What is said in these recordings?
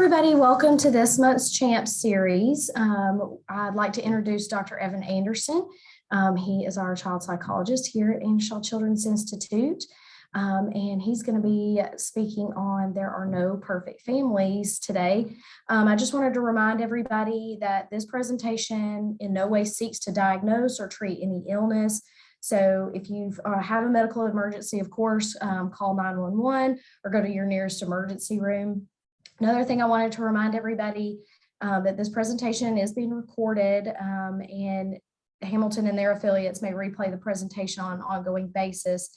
everybody, welcome to this month's CHAMP series. I'd like to introduce Dr. Evan Anderson. He is our child psychologist here at Anderson Children's Institute, and he's going to be speaking on There Are No Perfect Families today. I just wanted to remind everybody that this presentation in no way seeks to diagnose or treat any illness. So if you have a medical emergency, of course, call 911 or go to your nearest emergency room. Another thing I wanted to remind everybody that this presentation is being recorded, and Hamilton and their affiliates may replay the presentation on an ongoing basis.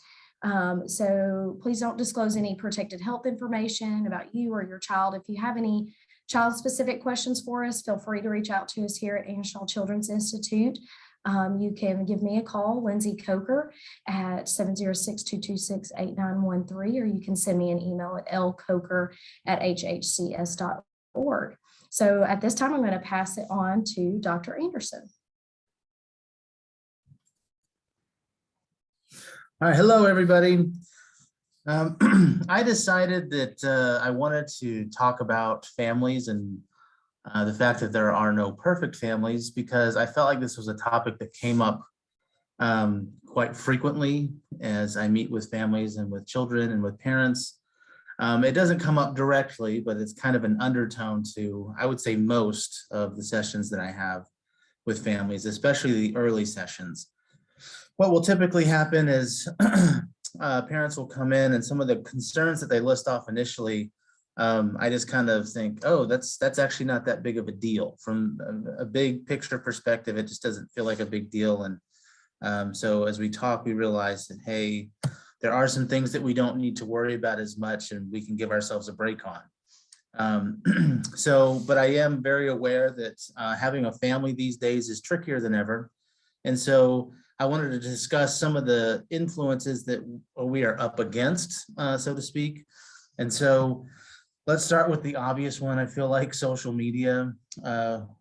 So please don't disclose any protected health information about you or your child. If you have any child-specific questions for us, feel free to reach out to us here at Anderson Children's Institute. You can give me a call, Lindsay Coker, at 706-226-8913, or you can send me an email at lcoker@hhcs.org. So at this time, I'm going to pass it on to Dr. Anderson. All right, hello, everybody. I decided that I wanted to talk about families and the fact that there are no perfect families, because I felt like this was a topic that came up quite frequently as I meet with families and with children and with parents. It doesn't come up directly, but it's kind of an undertone to, I would say, most of the sessions that I have with families, especially the early sessions. What will typically happen is parents will come in, and some of the concerns that they list off initially, I just kind of think, oh, that's actually not that big of a deal. From a big picture perspective, it just doesn't feel like a big deal. And so as we talk, we realize that, hey, there are some things that we don't need to worry about as much, and we can give ourselves a break on. But I am very aware that having a family these days is trickier than ever. And so I wanted to discuss some of the influences that we are up against, so to speak. And so let's start with the obvious one. I feel like social media,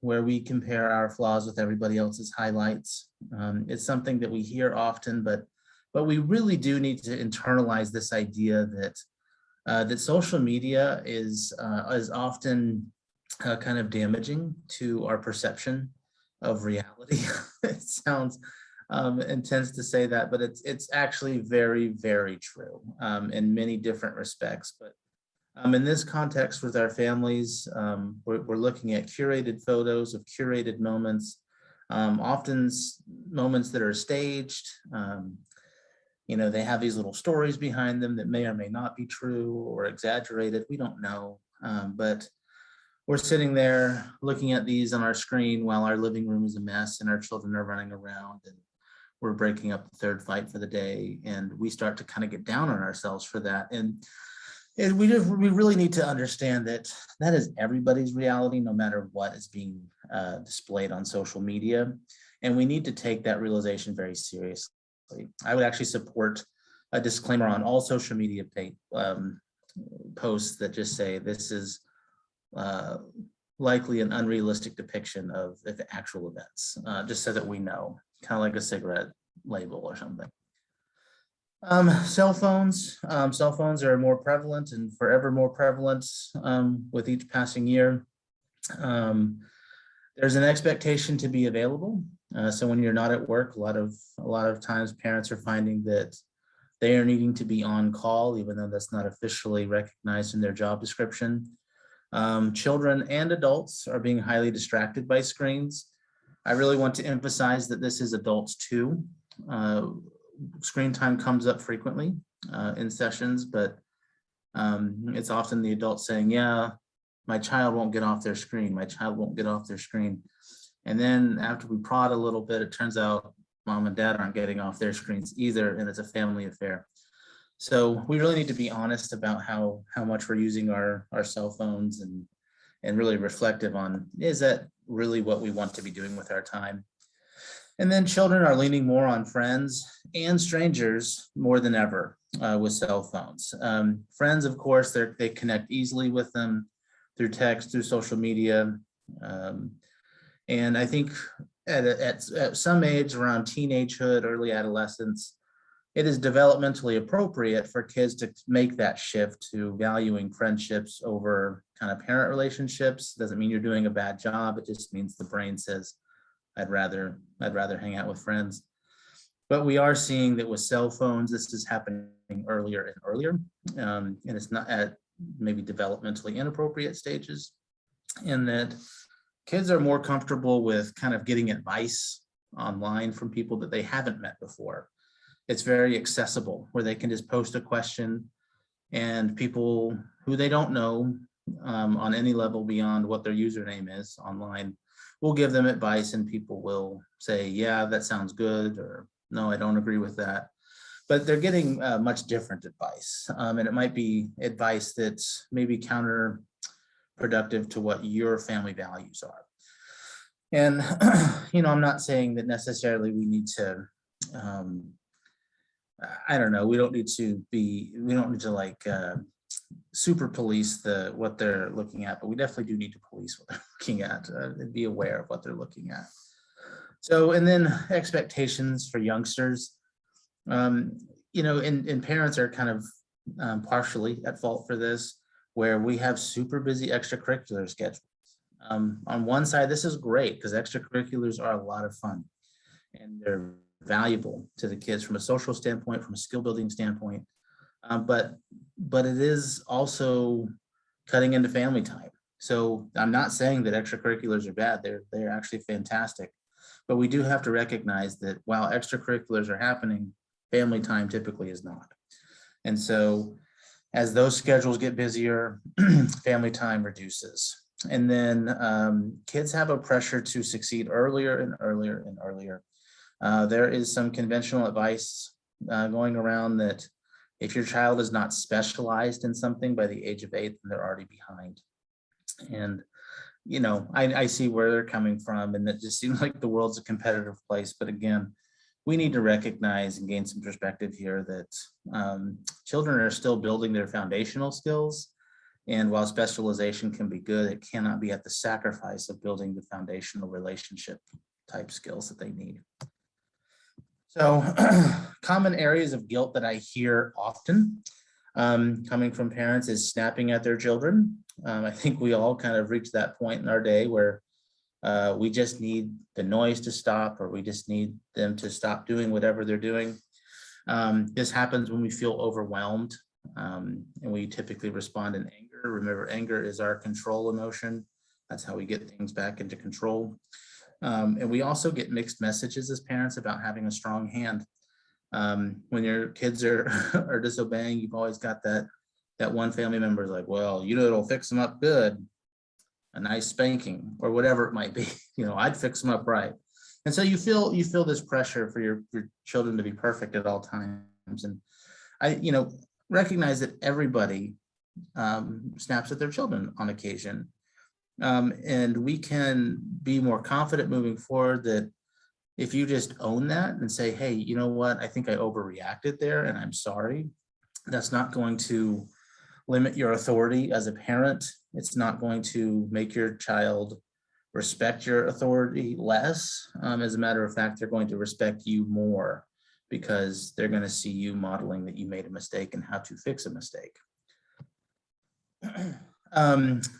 where we compare our flaws with everybody else's highlights. It's something that we hear often, but we really do need to internalize this idea that that social media is often kind of damaging to our perception of reality. It sounds intense to say that, but it's actually very, very true in many different respects. But in this context with our families, we're looking at curated photos of curated moments, often moments that are staged. They have these little stories behind them that may or may not be true or exaggerated. We don't know, but we're sitting there looking at these on our screen while our living room is a mess and our children are running around, and we're breaking up the third fight for the day, and we start to kind of get down on ourselves for that. And we really need to understand that that is everybody's reality, no matter what is being displayed on social media. And we need to take that realization very seriously. I would actually support a disclaimer on all social media posts that just say this is likely an unrealistic depiction of the actual events, just so that we know, kind of like a cigarette label or something. Cell phones are more prevalent and forever more prevalent with each passing year. There's an expectation to be available. So when you're not at work, a lot of times parents are finding that they are needing to be on call, even though that's not officially recognized in their job description. Children and adults are being highly distracted by screens. I really want to emphasize that this is adults too. Screen time comes up frequently in sessions, but it's often the adult saying, yeah, my child won't get off their screen. My child won't get off their screen. And then after we prod a little bit, it turns out mom and dad aren't getting off their screens either, and it's a family affair. So we really need to be honest about how much we're using our cell phones, and really reflective on, is that really what we want to be doing with our time? And then children are leaning more on friends and strangers more than ever with cell phones. Friends, of course, they connect easily with them through text, through social media. And I think at some age, around teenagehood, early adolescence, it is developmentally appropriate for kids to make that shift to valuing friendships over kind of parent relationships. Doesn't mean you're doing a bad job. It just means the brain says, I'd rather hang out with friends. But we are seeing that with cell phones, this is happening earlier and earlier. And it's not at maybe developmentally inappropriate stages, in that kids are more comfortable with kind of getting advice online from people that they haven't met before. It's very accessible, where they can just post a question and people who they don't know on any level beyond what their username is online will give them advice, and people will say, yeah, that sounds good, or no, I don't agree with that. But they're getting much different advice. And it might be advice that's maybe counterproductive to what your family values are. And, I'm not saying that necessarily we need to, I don't know, we don't need to like super police what they're looking at, but we definitely do need to police what they're looking at and be aware of what they're looking at. So, and then expectations for youngsters, and parents are kind of partially at fault for this, where we have super busy extracurricular schedules. On one side, this is great because extracurriculars are a lot of fun and they're valuable to the kids from a social standpoint, from a skill building standpoint. But it is also cutting into family time. So I'm not saying that extracurriculars are bad. They're actually fantastic. But we do have to recognize that while extracurriculars are happening, family time typically is not. And so as those schedules get busier, family time reduces. And then kids have a pressure to succeed earlier and earlier and earlier. There is some conventional advice going around that if your child is not specialized in something by the age of 8, then they're already behind. And, I see where they're coming from, and it just seems like the world's a competitive place. But again, we need to recognize and gain some perspective here that children are still building their foundational skills. And while specialization can be good, it cannot be at the sacrifice of building the foundational relationship type skills that they need. So common areas of guilt that I hear often coming from parents is snapping at their children. I think we all kind of reach that point in our day where we just need the noise to stop, or we just need them to stop doing whatever they're doing. This happens when we feel overwhelmed, and we typically respond in anger. Remember, anger is our control emotion. That's how we get things back into control. And we also get mixed messages as parents about having a strong hand. When your kids are disobeying, you've always got that one family member is like, well, it'll fix them up good, a nice spanking or whatever it might be. I'd fix them up right. And so you feel this pressure for your children to be perfect at all times. And I recognize that everybody snaps at their children on occasion. And we can be more confident moving forward that if you just own that and say, hey, you know what, I think I overreacted there and I'm sorry, that's not going to limit your authority as a parent. It's not going to make your child respect your authority less. As a matter of fact, they're going to respect you more because they're going to see you modeling that you made a mistake and how to fix a mistake.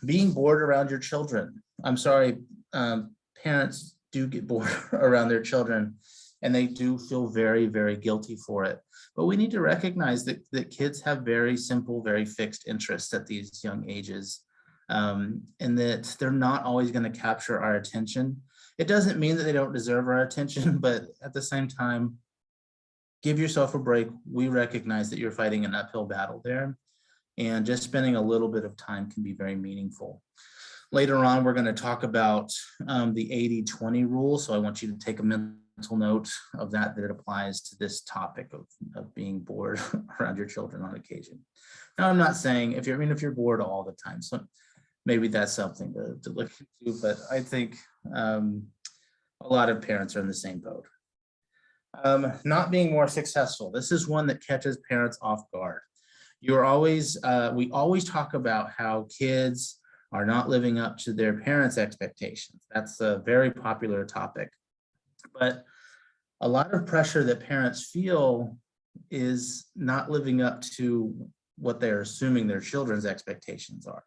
Being bored around your children. I'm sorry, parents do get bored around their children and they do feel very, very guilty for it. But we need to recognize that kids have very simple, very fixed interests at these young ages, and that they're not always going to capture our attention. It doesn't mean that they don't deserve our attention, but at the same time, give yourself a break. We recognize that you're fighting an uphill battle there. And just spending a little bit of time can be very meaningful. Later on, we're going to talk about the 80-20 rule. So I want you to take a mental note of that it applies to this topic of being bored around your children on occasion. Now, I'm not saying if you're bored all the time, so maybe that's something to look into, but I think a lot of parents are in the same boat. Not being more successful. This is one that catches parents off guard. We always talk about how kids are not living up to their parents' expectations. That's a very popular topic. But a lot of pressure that parents feel is not living up to what they're assuming their children's expectations are.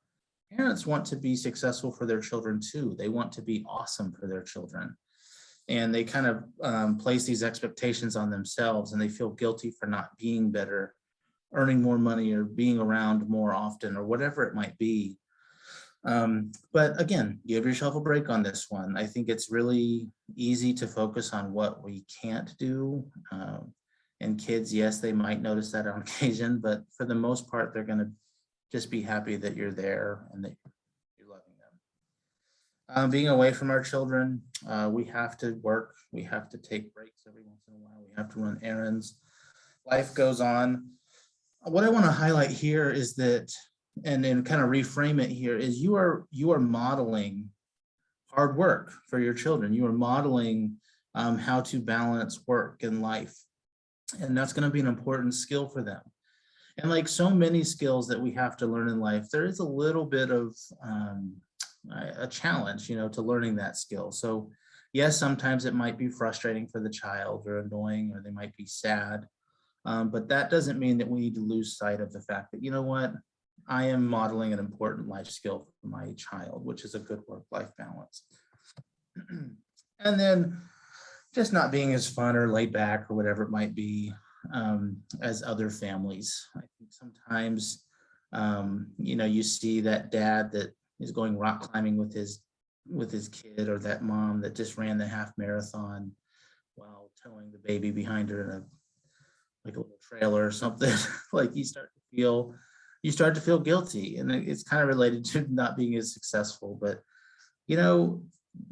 Parents want to be successful for their children too. They want to be awesome for their children. And they kind of place these expectations on themselves, and they feel guilty for not being better, earning more money, or being around more often, or whatever it might be. But again, give yourself a break on this one. I think it's really easy to focus on what we can't do. And kids, yes, they might notice that on occasion, but for the most part, they're going to just be happy that you're there and that you're loving them. Being away from our children, we have to work. We have to take breaks every once in a while. We have to run errands. Life goes on. What I want to highlight here is that, and then kind of reframe it here, is you are modeling hard work for your children. You are modeling how to balance work and life. And that's going to be an important skill for them. And like so many skills that we have to learn in life, there is a little bit of a challenge, to learning that skill. So yes, sometimes it might be frustrating for the child, or annoying, or they might be sad. But that doesn't mean that we need to lose sight of the fact that, what, I am modeling an important life skill for my child, which is a good work-life balance. And then just not being as fun or laid back or whatever it might be as other families. I think sometimes, you see that dad that is going rock climbing with his kid, or that mom that just ran the half marathon while towing the baby behind her in a little trailer or something. Like you start to feel guilty, and it's kind of related to not being as successful, but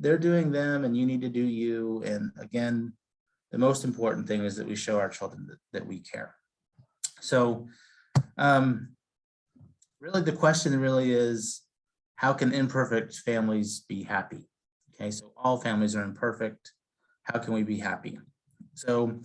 they're doing them and you need to do you. And again, the most important thing is that we show our children that we care. So really the question really is, how can imperfect families be happy? Okay, so all families are imperfect. How can we be happy? So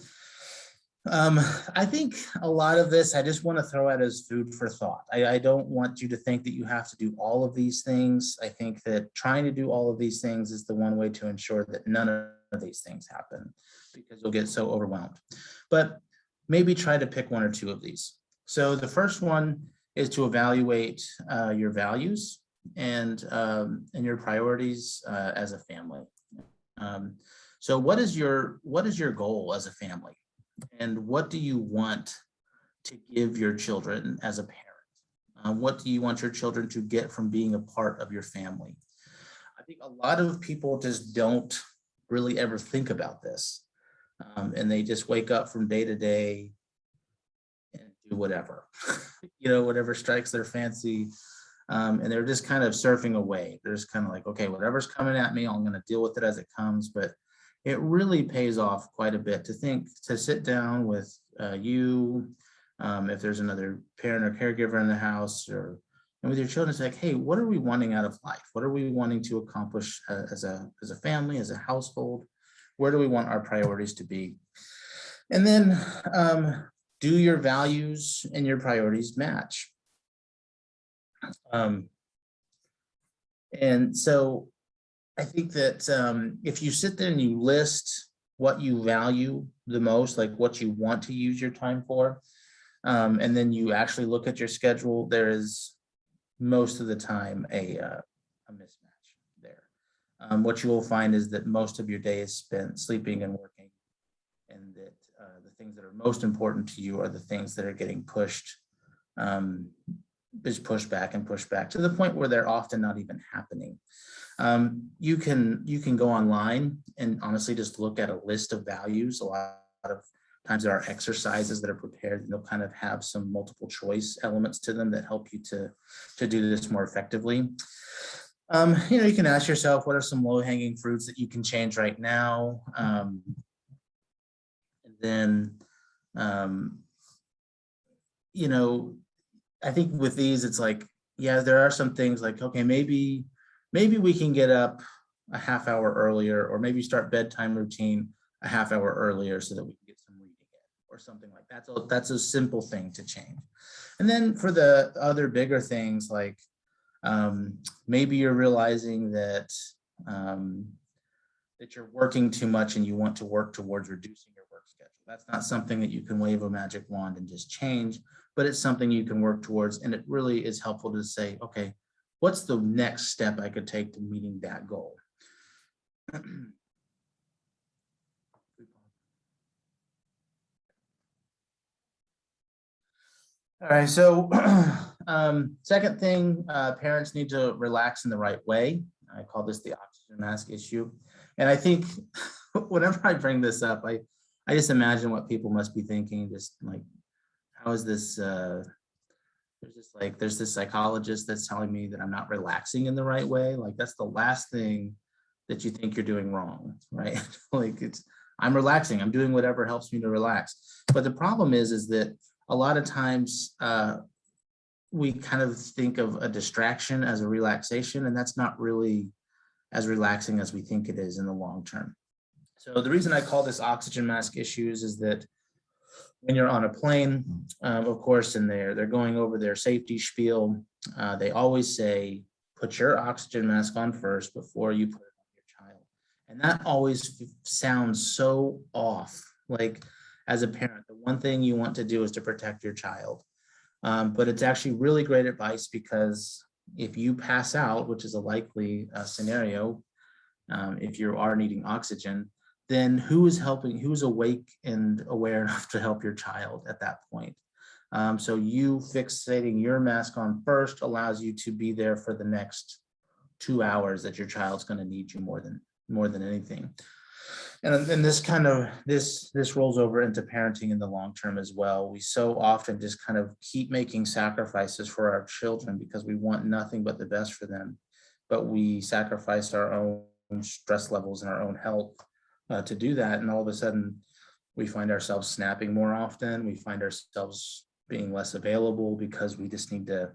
I think a lot of this, I just want to throw out as food for thought. I don't want you to think that you have to do all of these things. I think that trying to do all of these things is the one way to ensure that none of these things happen, because you'll get so overwhelmed. But maybe try to pick one or two of these. So the first one is to evaluate your values and your priorities as a family. So what is your goal as a family? And what do you want to give your children as a parent? What do you want your children to get from being a part of your family? I think a lot of people just don't really ever think about this. And they just wake up from day to day and do whatever, whatever strikes their fancy. And they're just kind of surfing away. They're just kind of like, okay, whatever's coming at me, I'm going to deal with it as it comes. But it really pays off quite a bit to sit down with you, if there's another parent or caregiver in the house, and with your children. It's like, hey, what are we wanting out of life? What are we wanting to accomplish as a family, as a household? Where do we want our priorities to be? And then do your values and your priorities match? And so I think that if you sit there and you list what you value the most, like what you want to use your time for, and then you actually look at your schedule, there is most of the time a mismatch there. What you will find is that most of your day is spent sleeping and working, and that the things that are most important to you are the things that are getting pushed back to the point where they're often not even happening. You can go online and honestly just look at a list of values. A lot of times there are exercises that are prepared, and they'll kind of have some multiple choice elements to them that help you to do this more effectively. You can ask yourself, what are some low-hanging fruits that you can change right now? And then, I think with these, it's like, yeah, there are some things like, okay, maybe we can get up a half hour earlier, or maybe start bedtime routine a half hour earlier so that we can get some reading in, or something like that. So that's a simple thing to change. And then for the other bigger things, like maybe you're realizing that that you're working too much and you want to work towards reducing your work schedule. That's not something that you can wave a magic wand and just change, but it's something you can work towards. And it really is helpful to say, okay, what's the next step I could take to meeting that goal? All right, so second thing, parents need to relax in the right way. I call this the oxygen mask issue. And I think whenever I bring this up, I just imagine what people must be thinking, just like, how is this, there's this psychologist that's telling me that I'm not relaxing in the right way. Like, that's the last thing that you think you're doing wrong, right? Like, I'm relaxing, I'm doing whatever helps me to relax. But the problem is that a lot of times we kind of think of a distraction as a relaxation, and that's not really as relaxing as we think it is in the long term. So the reason I call this oxygen mask issues is that when you're on a plane, of course, and they're going over their safety spiel, they always say, put your oxygen mask on first before you put it on your child. And that always sounds so off. Like, as a parent, the one thing you want to do is to protect your child. But it's actually really great advice, because if you pass out, which is a likely scenario, if you are needing oxygen, then who's awake and aware enough to help your child at that point? So you fixating your mask on first allows you to be there for the next 2 hours that your child's going to need you more than anything. And then this rolls over into parenting in the long term as well. We so often just kind of keep making sacrifices for our children because we want nothing but the best for them, but we sacrifice our own stress levels and our own health to do that. And all of a sudden we find ourselves snapping more often. We find ourselves being less available because we just need to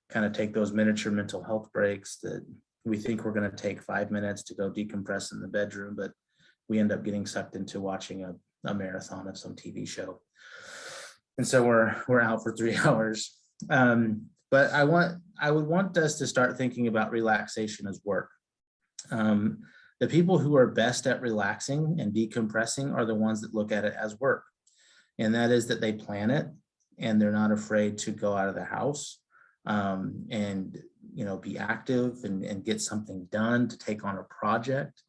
kind of take those miniature mental health breaks that we think we're going to take 5 minutes to go decompress in the bedroom, but we end up getting sucked into watching a marathon of some TV show. And so we're out for 3 hours. But I would want us to start thinking about relaxation as work. The people who are best at relaxing and decompressing are the ones that look at it as work. And that is that they plan it and they're not afraid to go out of the house and be active and get something done, to take on a project.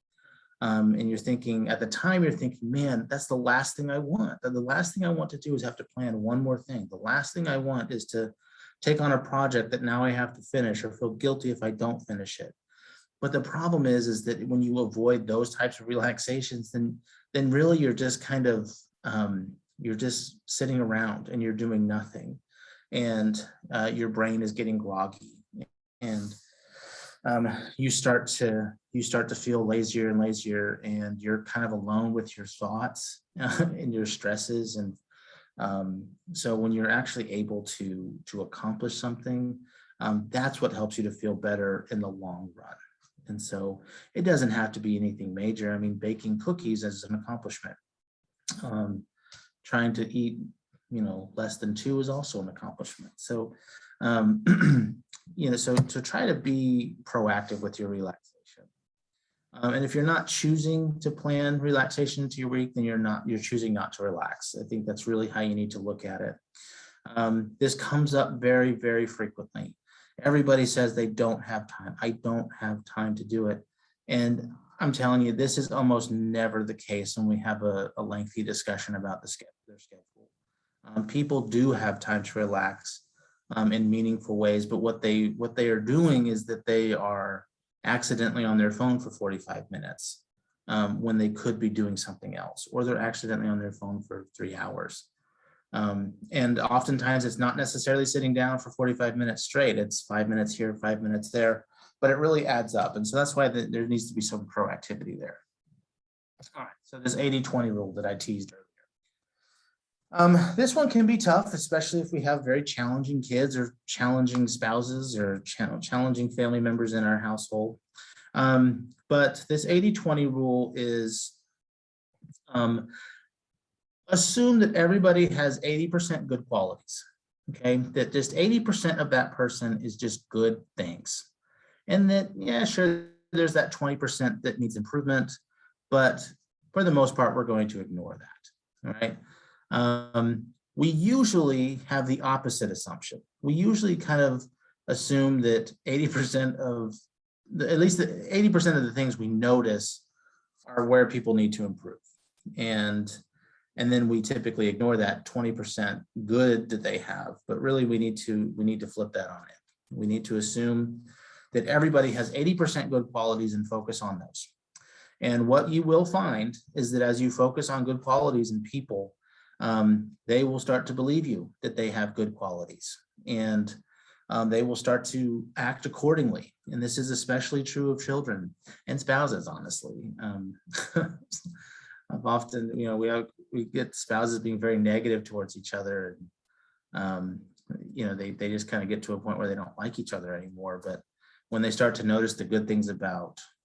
And you're thinking, at the time, you're thinking, man, that's the last thing I want. The last thing I want to do is have to plan one more thing. The last thing I want is to take on a project that now I have to finish or feel guilty if I don't finish it. But the problem is that when you avoid those types of relaxations, then really you're just kind of, you're just sitting around and you're doing nothing. And your brain is getting groggy. And you start to feel lazier and lazier, and you're kind of alone with your thoughts and your stresses. And so when you're actually able to accomplish something, that's what helps you to feel better in the long run. And so it doesn't have to be anything major. I mean, baking cookies is an accomplishment. Trying to eat, less than 2 is also an accomplishment. So so try to be proactive with your relaxation. And if you're not choosing to plan relaxation into your week, then you're choosing not to relax. I think that's really how you need to look at it. This comes up very, very frequently. Everybody says they don't have time. I don't have time to do it. And I'm telling you, this is almost never the case when we have a lengthy discussion about their schedule. People do have time to relax in meaningful ways, but what they are doing is that they are accidentally on their phone for 45 minutes when they could be doing something else, or they're accidentally on their phone for 3 hours. And oftentimes it's not necessarily sitting down for 45 minutes straight. It's 5 minutes here, 5 minutes there, but it really adds up. And so that's why there needs to be some proactivity there. All right, so this 80-20 rule that I teased earlier. This one can be tough, especially if we have very challenging kids or challenging spouses or challenging family members in our household. But this 80-20 rule is assume that everybody has 80% good qualities, okay? That just 80% of that person is just good things. And that, yeah, sure, there's that 20% that needs improvement, but for the most part, we're going to ignore that. all right? We usually have the opposite assumption. We usually kind of assume that 80% of, at least 80% of the things we notice are where people need to improve. And then we typically ignore that 20% good that they have, but really we need to flip that on it. We need to assume that everybody has 80% good qualities and focus on those. And what you will find is that as you focus on good qualities in people, they will start to believe you that they have good qualities, and they will start to act accordingly. And this is especially true of children and spouses, honestly. I've often, we get spouses being very negative towards each other. And, they just kind of get to a point where they don't like each other anymore. But when they start to notice the good things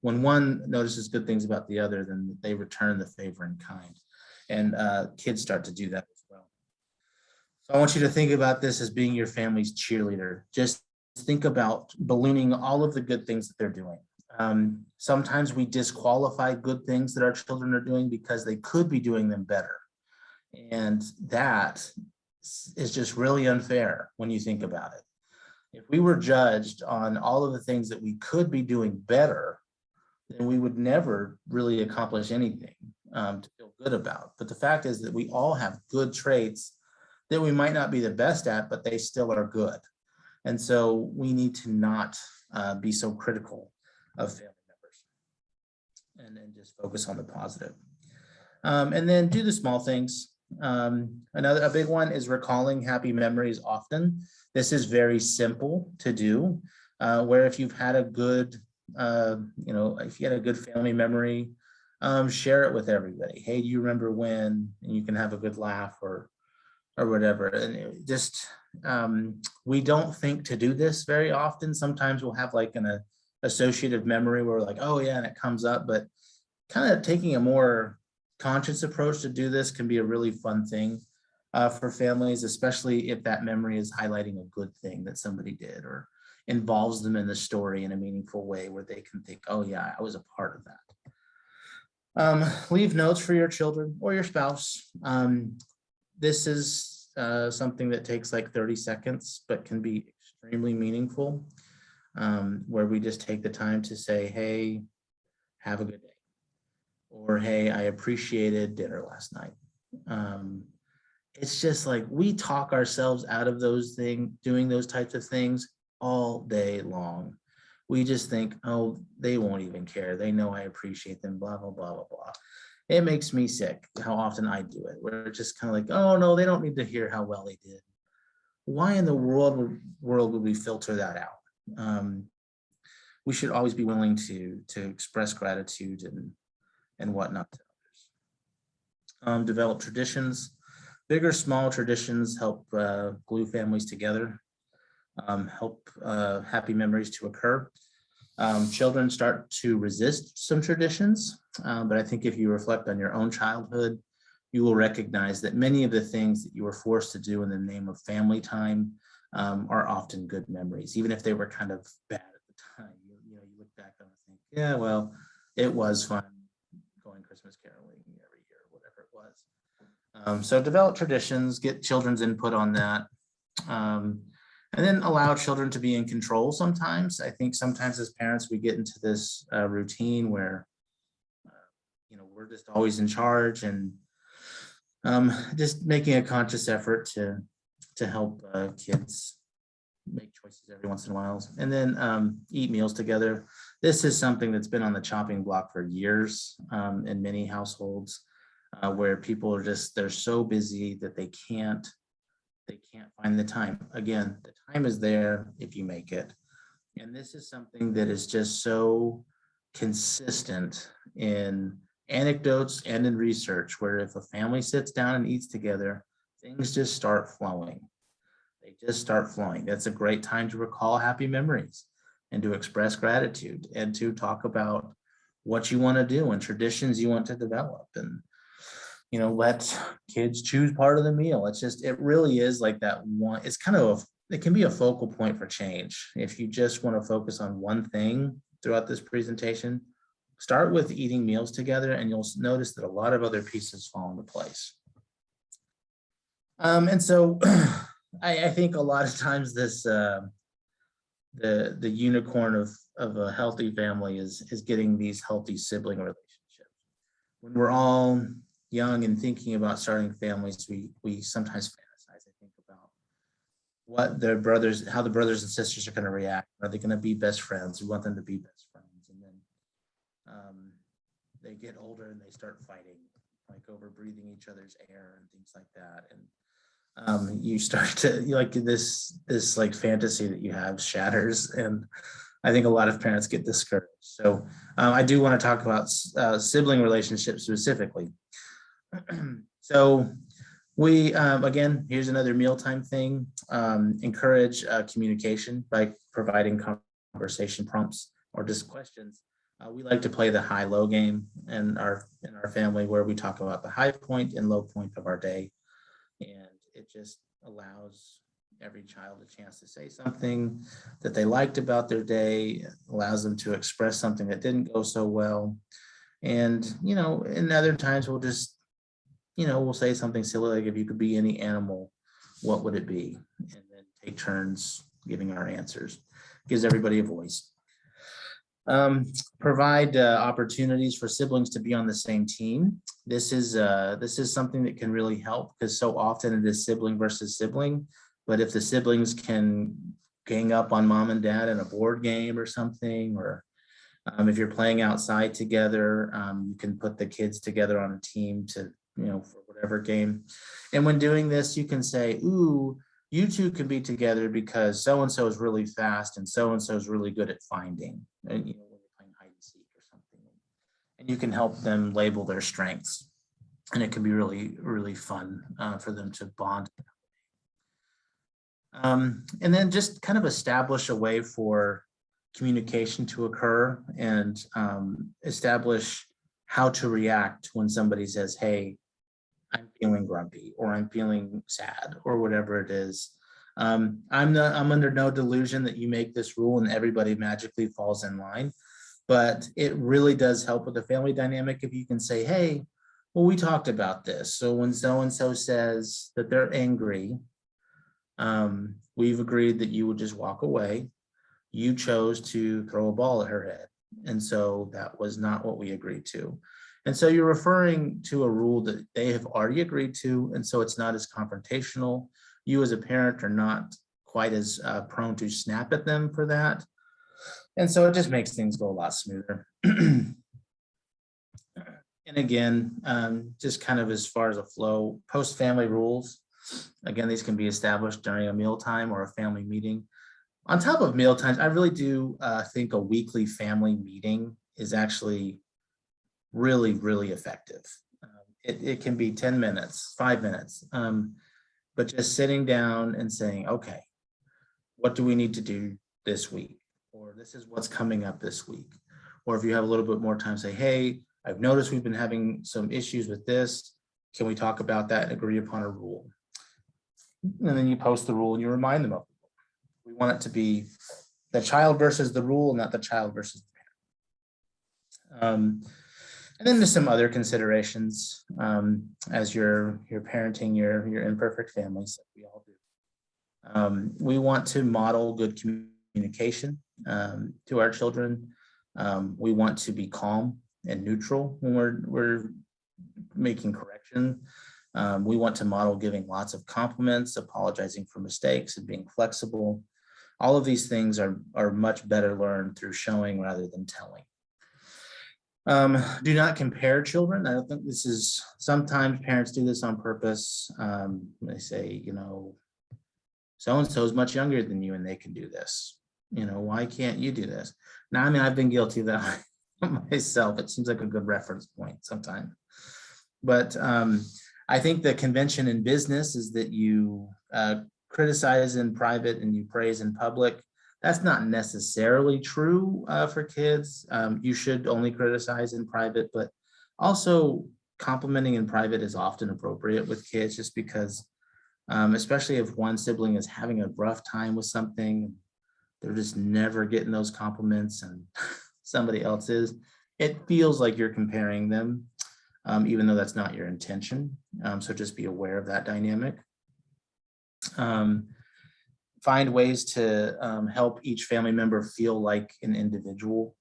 when one notices good things about the other, then they return the favor in kind. And kids start to do that as well. So I want you to think about this as being your family's cheerleader. Just think about ballooning all of the good things that they're doing. Sometimes we disqualify good things that our children are doing because they could be doing them better. And that is just really unfair when you think about it. If we were judged on all of the things that we could be doing better, then we would never really accomplish anything to feel good about. But the fact is that we all have good traits that we might not be the best at, but they still are good. And so we need to not be so critical of family members, and then just focus on the positive. And then do the small things. A big one is recalling happy memories often. This is very simple to do, where if you've had a good, if you had a good family memory, share it with everybody. Hey, do you remember when? And you can have a good laugh or whatever. And we don't think to do this very often. Sometimes we'll have like an associative memory where we're like, oh yeah, and it comes up, but kind of taking a more conscious approach to do this can be a really fun thing for families, especially if that memory is highlighting a good thing that somebody did or involves them in the story in a meaningful way where they can think, oh yeah, I was a part of that. Leave notes for your children or your spouse. This is something that takes like 30 seconds, but can be extremely meaningful, where we just take the time to say, hey, have a good day. Or, hey, I appreciated dinner last night. It's just like we talk ourselves out of those things, doing those types of things all day long. We just think, oh, they won't even care. They know I appreciate them, blah, blah, blah, blah, blah. It makes me sick how often I do it. We're just kind of like, oh, no, they don't need to hear how well they did. Why in the world would we filter that out? We should always be willing to express gratitude and whatnot to others. Develop traditions. Big or small traditions help glue families together, help happy memories to occur. Children start to resist some traditions, but I think if you reflect on your own childhood, you will recognize that many of the things that you were forced to do in the name of family time are often good memories, even if they were kind of bad at the time. You look back on it and think, yeah, well, it was fun going Christmas caroling every year, whatever it was. So develop traditions, get children's input on that. And then allow children to be in control sometimes. I think sometimes as parents, we get into this routine where, we're just always in charge, and just making a conscious effort to help kids make choices every once in a while. And then eat meals together. This is something that's been on the chopping block for years in many households where people are they're so busy that they can't find the time. Again, the time is there if you make it. And this is something that is just so consistent in anecdotes and in research, where if a family sits down and eats together, things just start flowing. They just start flowing. That's a great time to recall happy memories and to express gratitude and to talk about what you want to do and traditions you want to develop, and let kids choose part of the meal. It really is like that one. It's kind of it can be a focal point for change. If you just want to focus on one thing throughout this presentation, start with eating meals together, and you'll notice that a lot of other pieces fall into place. And so I think a lot of times this the unicorn of a healthy family is getting these healthy sibling relationships. When we're all young and thinking about starting families, we sometimes fantasize, I think, about what their brothers, how the brothers and sisters are going to react. Are they going to be best friends? We want them to be best friends, and then they get older and they start fighting, like over breathing each other's air and things like that. And you start to like this like fantasy that you have shatters, and I think a lot of parents get discouraged. So I do want to talk about sibling relationships specifically. So we again, here's another mealtime thing. Encourage communication by providing conversation prompts or just questions. We like to play the high-low game in our family, where we talk about the high point and low point of our day, and it just allows every child a chance to say something that they liked about their day, allows them to express something that didn't go so well. And, in other times we'll just, we'll say something silly, like, if you could be any animal, what would it be? And then take turns giving our answers. Gives everybody a voice. Provide opportunities for siblings to be on the same team. This is something that can really help, because so often it is sibling versus sibling. But if the siblings can gang up on mom and dad in a board game or something, or if you're playing outside together, you can put the kids together on a team to, for whatever game. And when doing this, you can say, ooh, you two can be together because so-and-so is really fast and so-and-so is really good at finding. And, when you're playing hide and seek or something. And you can help them label their strengths. And it can be really, really fun for them to bond. And then just kind of establish a way for communication to occur, and establish how to react when somebody says, hey, I'm feeling grumpy, or I'm feeling sad, or whatever it is. I'm under no delusion that you make this rule and everybody magically falls in line, but it really does help with the family dynamic if you can say, hey, well, we talked about this. So when so-and-so says that they're angry, we've agreed that you would just walk away. You chose to throw a ball at her head. And so that was not what we agreed to. And so you're referring to a rule that they have already agreed to. And so it's not as confrontational. You as a parent are not quite as prone to snap at them for that. And so it just makes things go a lot smoother. And again, just kind of as far as a flow, post family rules. Again, these can be established during a mealtime or a family meeting. On top of meal times, I really do think a weekly family meeting is actually really, really effective. It can be 10 minutes, 5 minutes, but just sitting down and saying, okay, what do we need to do this week? Or this is what's coming up this week. Or if you have a little bit more time, say, hey, I've noticed we've been having some issues with this. Can we talk about that and agree upon a rule? And then you post the rule and you remind them of it. We want it to be the child versus the rule, not the child versus the parent. And then there's some other considerations as you're parenting your imperfect families, like we all do. We want to model good communication to our children. We want to be calm and neutral when we're making correction. We want to model giving lots of compliments, apologizing for mistakes, and being flexible. All of these things are much better learned through showing rather than telling. Do not compare children. I don't think this is, sometimes parents do this on purpose. They say, so-and-so is much younger than you and they can do this. Why can't you do this? Now, I mean, I've been guilty of that myself. It seems like a good reference point sometimes. But I think the convention in business is that you criticize in private and you praise in public. That's not necessarily true for kids. You should only criticize in private, but also complimenting in private is often appropriate with kids, just because, especially if one sibling is having a rough time with something, they're just never getting those compliments and somebody else is, it feels like you're comparing them, even though that's not your intention. So just be aware of that dynamic. Find ways to help each family member feel like an individual,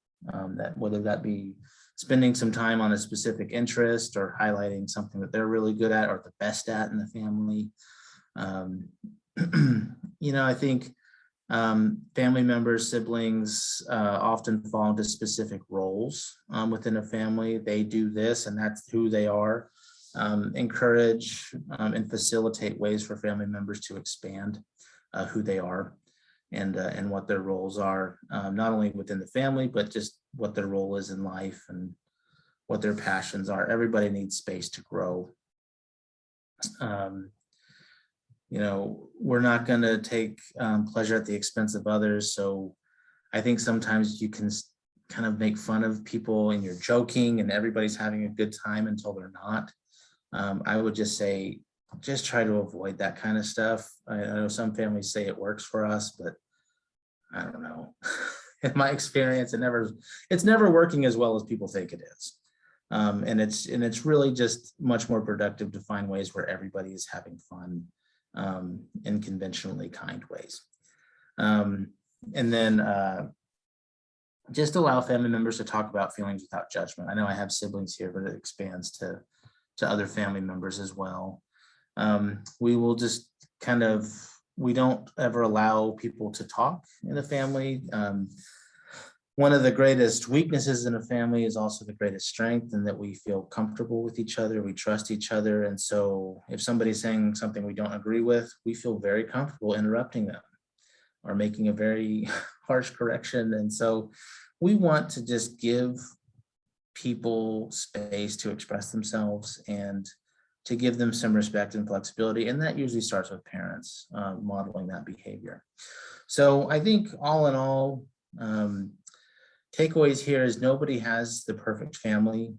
that whether that be spending some time on a specific interest or highlighting something that they're really good at or the best at in the family. I think family members, siblings often fall into specific roles within a family. They do this and that's who they are. Encourage and facilitate ways for family members to expand who they are and what their roles are, not only within the family, but just what their role is in life and what their passions are. Everybody needs space to grow. We're not going to take pleasure at the expense of others. So I think sometimes you can kind of make fun of people and you're joking and everybody's having a good time until they're not. I would just say, just try to avoid that kind of stuff. I know some families say it works for us, but I don't know. In my experience, it's never working as well as people think it is. And it's really just much more productive to find ways where everybody is having fun in conventionally kind ways. And then just allow family members to talk about feelings without judgment. I know I have siblings here, but it expands to other family members as well. We will just we don't ever allow people to talk in a family. One of the greatest weaknesses in a family is also the greatest strength, and that we feel comfortable with each other, we trust each other. And so if somebody's saying something we don't agree with, we feel very comfortable interrupting them or making a very harsh correction. And so we want to just give people space to express themselves and to give them some respect and flexibility. And that usually starts with parents modeling that behavior. So I think all in all, takeaways here is nobody has the perfect family,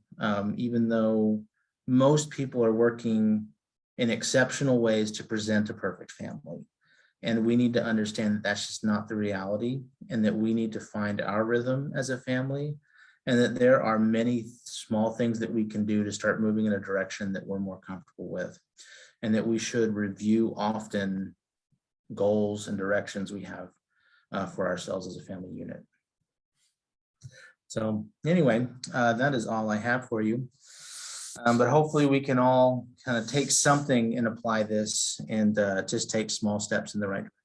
even though most people are working in exceptional ways to present a perfect family. And we need to understand that that's just not the reality, and that we need to find our rhythm as a family, and that there are many small things that we can do to start moving in a direction that we're more comfortable with, and that we should review often goals and directions we have for ourselves as a family unit. So anyway, that is all I have for you. But hopefully we can all kind of take something and apply this and just take small steps in the right direction.